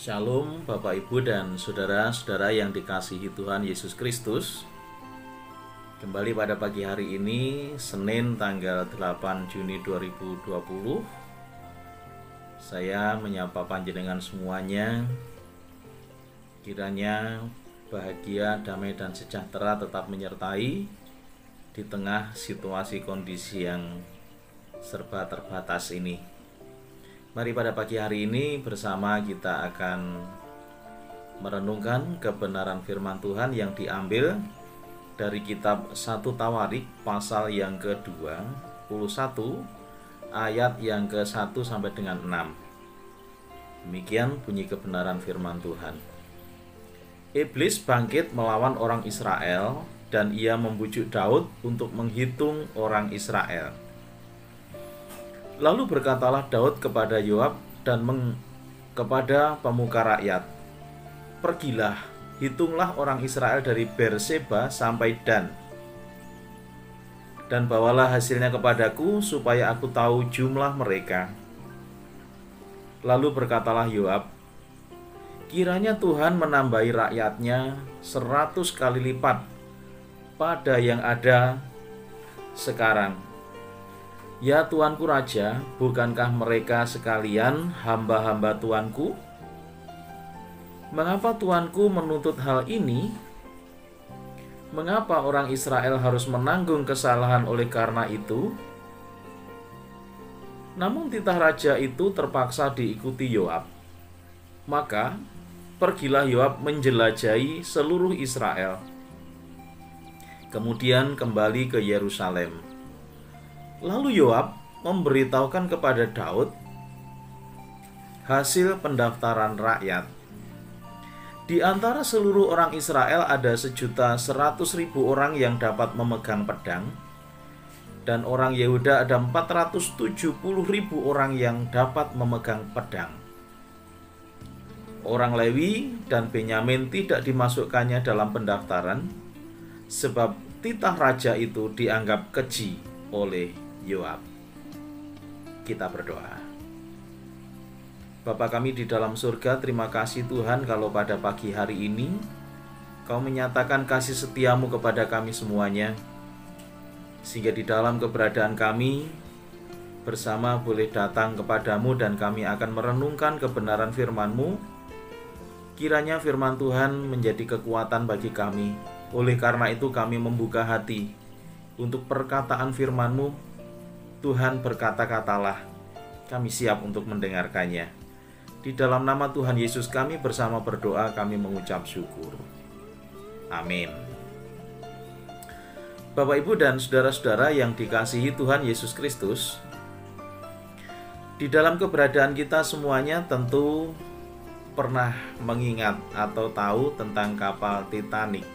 Shalom Bapak Ibu dan saudara-saudara yang dikasihi Tuhan Yesus Kristus. Kembali pada pagi hari ini, Senin tanggal 8 Juni 2020. Saya menyapa panjenengan semuanya. Kiranya bahagia, damai dan sejahtera tetap menyertai di tengah situasi kondisi yang serba terbatas ini. Mari pada pagi hari ini bersama kita akan merenungkan kebenaran firman Tuhan yang diambil dari kitab 1 Tawarik pasal yang ke-21 ayat yang ke-1 sampai dengan 6. Demikian bunyi kebenaran firman Tuhan. Iblis bangkit melawan orang Israel dan ia membujuk Daud untuk menghitung orang Israel. Lalu berkatalah Daud kepada Yoab dan kepada pemuka rakyat, "Pergilah, hitunglah orang Israel dari Berseba sampai Dan, dan bawalah hasilnya kepadaku supaya aku tahu jumlah mereka." Lalu berkatalah Yoab, "Kiranya Tuhan menambahi rakyatnya 100 kali lipat pada yang ada sekarang. Ya Tuanku Raja, bukankah mereka sekalian hamba-hamba Tuanku? Mengapa Tuanku menuntut hal ini? Mengapa orang Israel harus menanggung kesalahan oleh karena itu?" Namun titah raja itu terpaksa diikuti Yoab. Maka pergilah Yoab menjelajahi seluruh Israel. Kemudian kembali ke Yerusalem. Lalu Yoab memberitahukan kepada Daud hasil pendaftaran rakyat. Di antara seluruh orang Israel ada 1.100.000 orang yang dapat memegang pedang, dan orang Yehuda ada 470.000 orang yang dapat memegang pedang. Orang Lewi dan Benyamin tidak dimasukkannya dalam pendaftaran, sebab titah raja itu dianggap keji oleh Yoab. Kita berdoa. Bapa kami di dalam surga, terima kasih Tuhan kalau pada pagi hari ini Kau menyatakan kasih setiamu kepada kami semuanya, sehingga di dalam keberadaan kami bersama boleh datang kepadamu dan kami akan merenungkan kebenaran firman-Mu. Kiranya firman Tuhan menjadi kekuatan bagi kami. Oleh karena itu kami membuka hati untuk perkataan firman-Mu. Tuhan, berkata-katalah, kami siap untuk mendengarkannya. Di dalam nama Tuhan Yesus kami bersama berdoa, kami mengucap syukur. Amin. Bapak, Ibu, dan saudara-saudara yang dikasihi Tuhan Yesus Kristus, di dalam keberadaan kita semuanya tentu pernah mengingat atau tahu tentang kapal Titanic.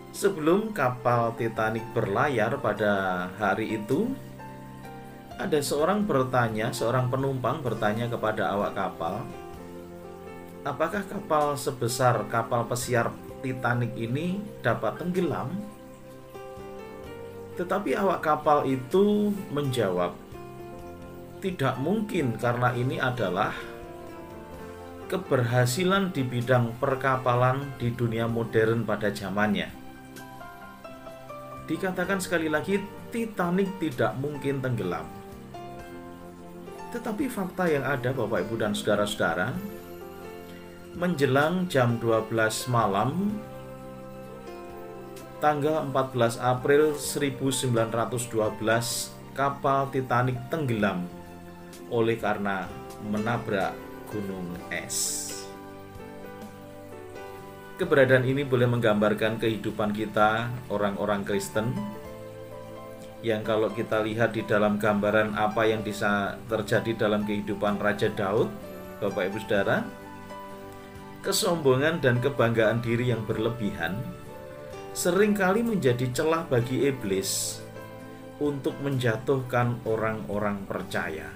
Sebelum kapal Titanic berlayar pada hari itu, ada seorang penumpang bertanya kepada awak kapal, apakah kapal sebesar kapal pesiar Titanic ini dapat tenggelam? Tetapi awak kapal itu menjawab, tidak mungkin, karena ini adalah keberhasilan di bidang perkapalan di dunia modern pada zamannya. Dikatakan sekali lagi, Titanic tidak mungkin tenggelam. Tetapi fakta yang ada, Bapak, Ibu, dan saudara-saudara, menjelang jam 12 malam tanggal 14 April 1912, kapal Titanic tenggelam oleh karena menabrak gunung es. Keberadaan ini boleh menggambarkan kehidupan kita, orang-orang Kristen, yang kalau kita lihat di dalam gambaran apa yang bisa terjadi dalam kehidupan Raja Daud, Bapak, Ibu, Saudara, kesombongan dan kebanggaan diri yang berlebihan seringkali menjadi celah bagi iblis untuk menjatuhkan orang-orang percaya.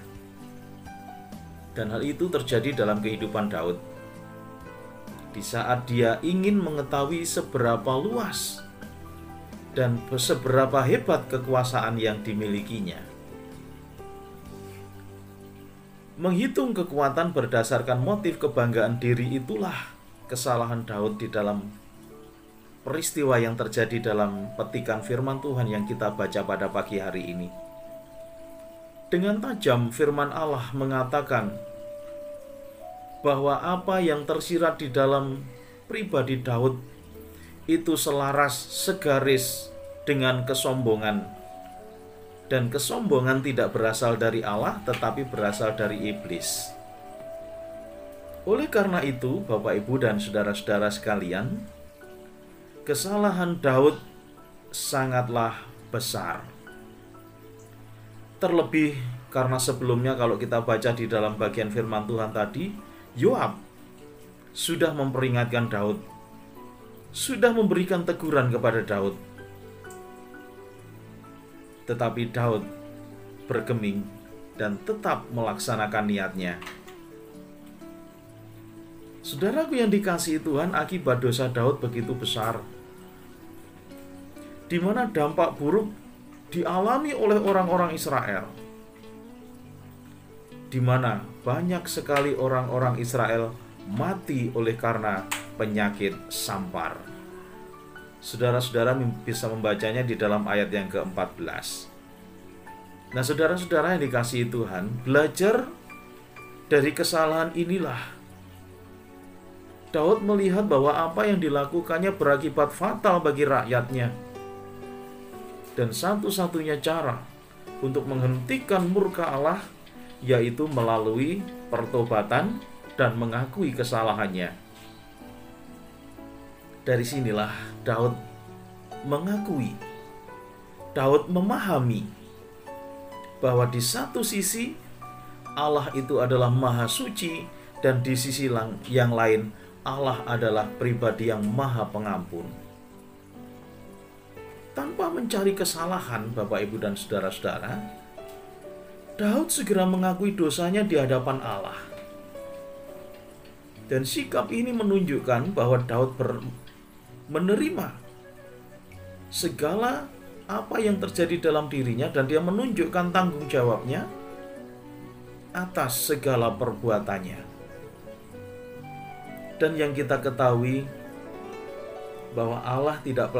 Dan hal itu terjadi dalam kehidupan Daud. Di saat dia ingin mengetahui seberapa luas dan seberapa hebat kekuasaan yang dimilikinya, Menghitung kekuatan berdasarkan motif kebanggaan diri itulah kesalahan Daud di dalam peristiwa yang terjadi dalam petikan firman Tuhan yang kita baca pada pagi hari ini. Dengan tajam firman Allah mengatakan bahwa apa yang tersirat di dalam pribadi Daud itu selaras segaris dengan kesombongan. Dan kesombongan tidak berasal dari Allah, tetapi berasal dari iblis. Oleh karena itu, Bapak, Ibu, dan saudara-saudara sekalian, kesalahan Daud sangatlah besar. Terlebih karena sebelumnya kalau kita baca di dalam bagian firman Tuhan tadi, Yoab sudah memperingatkan Daud, sudah memberikan teguran kepada Daud. Tetapi Daud bergeming dan tetap melaksanakan niatnya. Saudaraku yang dikasihi Tuhan, akibat dosa Daud begitu besar, di mana dampak buruk dialami oleh orang-orang Israel, di mana banyak sekali orang-orang Israel mati oleh karena penyakit sampar. Saudara-saudara bisa membacanya di dalam ayat yang ke-14. Nah, saudara-saudara yang dikasihi Tuhan, belajar dari kesalahan inilah Daud melihat bahwa apa yang dilakukannya berakibat fatal bagi rakyatnya. Dan satu-satunya cara untuk menghentikan murka Allah yaitu melalui pertobatan dan mengakui kesalahannya. Dari sinilah Daud mengakui, Daud memahami bahwa di satu sisi Allah itu adalah maha suci, dan di sisi yang lain Allah adalah pribadi yang maha pengampun. Tanpa mencari kesalahan, Bapak, Ibu, dan saudara-saudara, Daud segera mengakui dosanya di hadapan Allah. Dan sikap ini menunjukkan bahwa Daud menerima segala apa yang terjadi dalam dirinya, dan dia menunjukkan tanggung jawabnya atas segala perbuatannya. Dan yang kita ketahui bahwa Allah tidak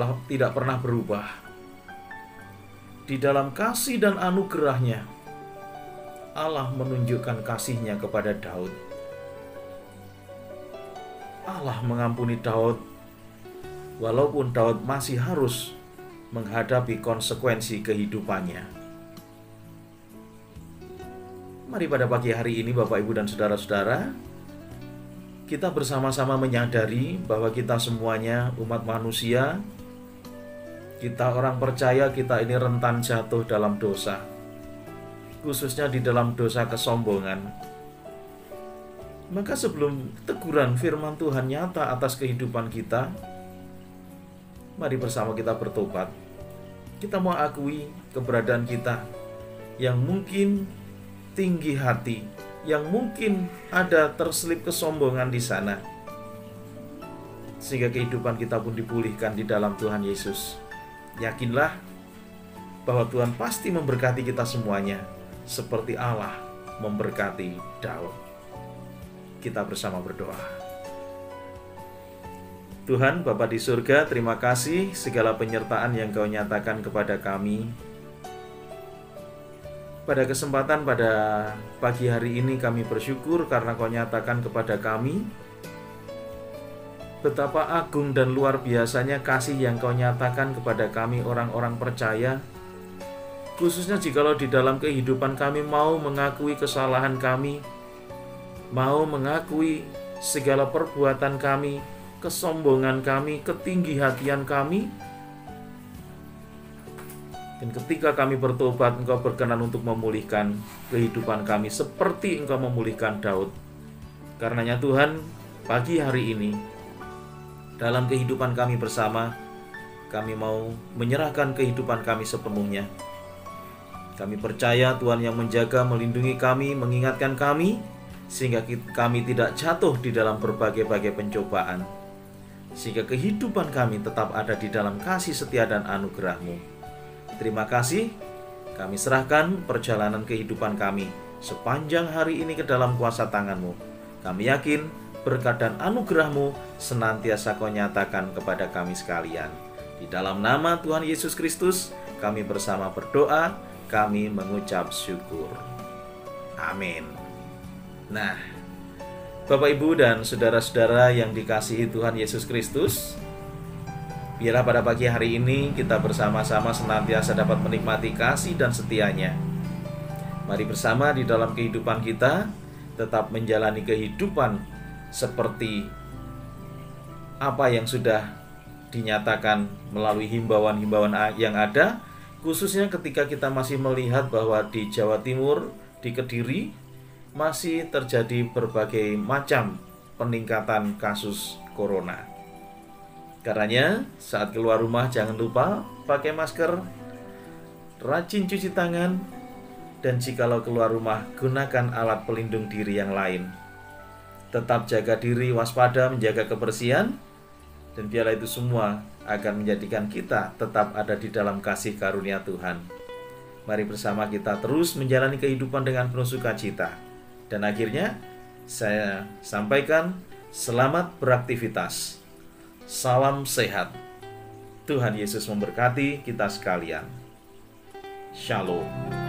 pernah berubah. Di dalam kasih dan anugerahnya, Allah menunjukkan kasih-Nya kepada Daud. Allah mengampuni Daud, walaupun Daud masih harus menghadapi konsekuensi kehidupannya. Mari pada pagi hari ini, Bapak, Ibu, dan saudara-saudara, kita bersama-sama menyadari bahwa kita semuanya umat manusia, kita orang percaya, kita ini rentan jatuh dalam dosa, khususnya di dalam dosa kesombongan. Maka sebelum teguran firman Tuhan nyata atas kehidupan kita, mari bersama kita bertobat. Kita mau akui keberadaan kita yang mungkin tinggi hati, yang mungkin ada terselip kesombongan di sana, sehingga kehidupan kita pun dipulihkan di dalam Tuhan Yesus. Yakinlah bahwa Tuhan pasti memberkati kita semuanya, seperti Allah memberkati Daud. Kita bersama berdoa. Tuhan Bapa di surga, terima kasih segala penyertaan yang Kau nyatakan kepada kami. Pada kesempatan pada pagi hari ini kami bersyukur karena Kau nyatakan kepada kami betapa agung dan luar biasanya kasih yang Kau nyatakan kepada kami orang-orang percaya, khususnya jikalau di dalam kehidupan kami mau mengakui kesalahan kami, mau mengakui segala perbuatan kami, kesombongan kami, ketinggi-hatian kami. Dan ketika kami bertobat, Engkau berkenan untuk memulihkan kehidupan kami seperti Engkau memulihkan Daud. Karenanya Tuhan, pagi hari ini, dalam kehidupan kami bersama, kami mau menyerahkan kehidupan kami sepenuhnya. Kami percaya Tuhan yang menjaga, melindungi kami, mengingatkan kami, sehingga kami tidak jatuh di dalam berbagai-bagai pencobaan, sehingga kehidupan kami tetap ada di dalam kasih setia dan anugerah-Mu. Terima kasih, kami serahkan perjalanan kehidupan kami sepanjang hari ini ke dalam kuasa tangan-Mu. Kami yakin berkat dan anugerah-Mu senantiasa Kau nyatakan kepada kami sekalian. Di dalam nama Tuhan Yesus Kristus, kami bersama berdoa, kami mengucap syukur. Amin. Nah, Bapak, Ibu, dan saudara-saudara yang dikasihi Tuhan Yesus Kristus, biarlah pada pagi hari ini kita bersama-sama senantiasa dapat menikmati kasih dan setia-Nya. Mari bersama di dalam kehidupan kita tetap menjalani kehidupan seperti apa yang sudah dinyatakan melalui himbauan-himbauan yang ada, khususnya ketika kita masih melihat bahwa di Jawa Timur, di Kediri, masih terjadi berbagai macam peningkatan kasus corona. Karenanya, saat keluar rumah jangan lupa pakai masker, rajin cuci tangan, dan jikalau keluar rumah gunakan alat pelindung diri yang lain. Tetap jaga diri, waspada, menjaga kebersihan, dan biarlah itu semua akan menjadikan kita tetap ada di dalam kasih karunia Tuhan. Mari bersama kita terus menjalani kehidupan dengan penuh sukacita. Dan akhirnya saya sampaikan selamat beraktivitas. Salam sehat. Tuhan Yesus memberkati kita sekalian. Shalom.